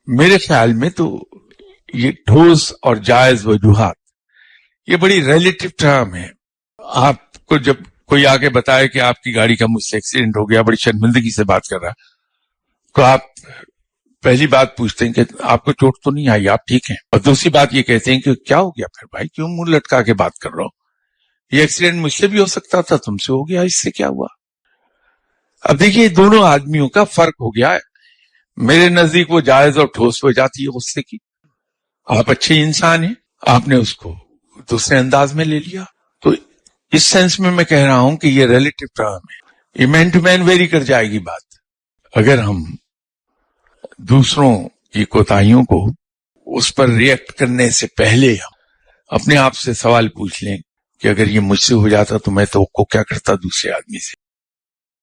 मेरे ख्याल में तो ये ठोस और जायज वजूहात ये बड़ी रिलेटिव टर्म है। आपको जब कोई आके बताए कि आपकी गाड़ी का मुझसे एक्सीडेंट हो गया, बड़ी शर्मिंदगी से बात कर रहा, तो आप पहली बात पूछते हैं कि आपको चोट तो नहीं आई, आप ठीक हैं? और दूसरी बात ये कहते हैं कि क्या हो गया फिर भाई, क्यों मुंह लटका के बात कर रहा हो? ये एक्सीडेंट मुझसे भी हो सकता था, तुमसे हो गया, इससे क्या हुआ? अब देखिए दोनों आदमियों का फर्क हो गया है। मेरे नजदीक वो जायज और ठोस हो जाती है गुस्से की। आप अच्छे इंसान हैं, आपने उसको दूसरे अंदाज में ले लिया। तो इस सेंस में मैं कह रहा हूं कि ये रिलेटिव टर्म है, ये मैन टू मैन वेरी कर जाएगी बात। अगर हम दूसरों की कोताहियों को उस पर रिएक्ट करने से पहले हम अपने आप से सवाल पूछ लें कि अगर ये मुझसे हो जाता तो मैं तो क्या करता दूसरे आदमी से।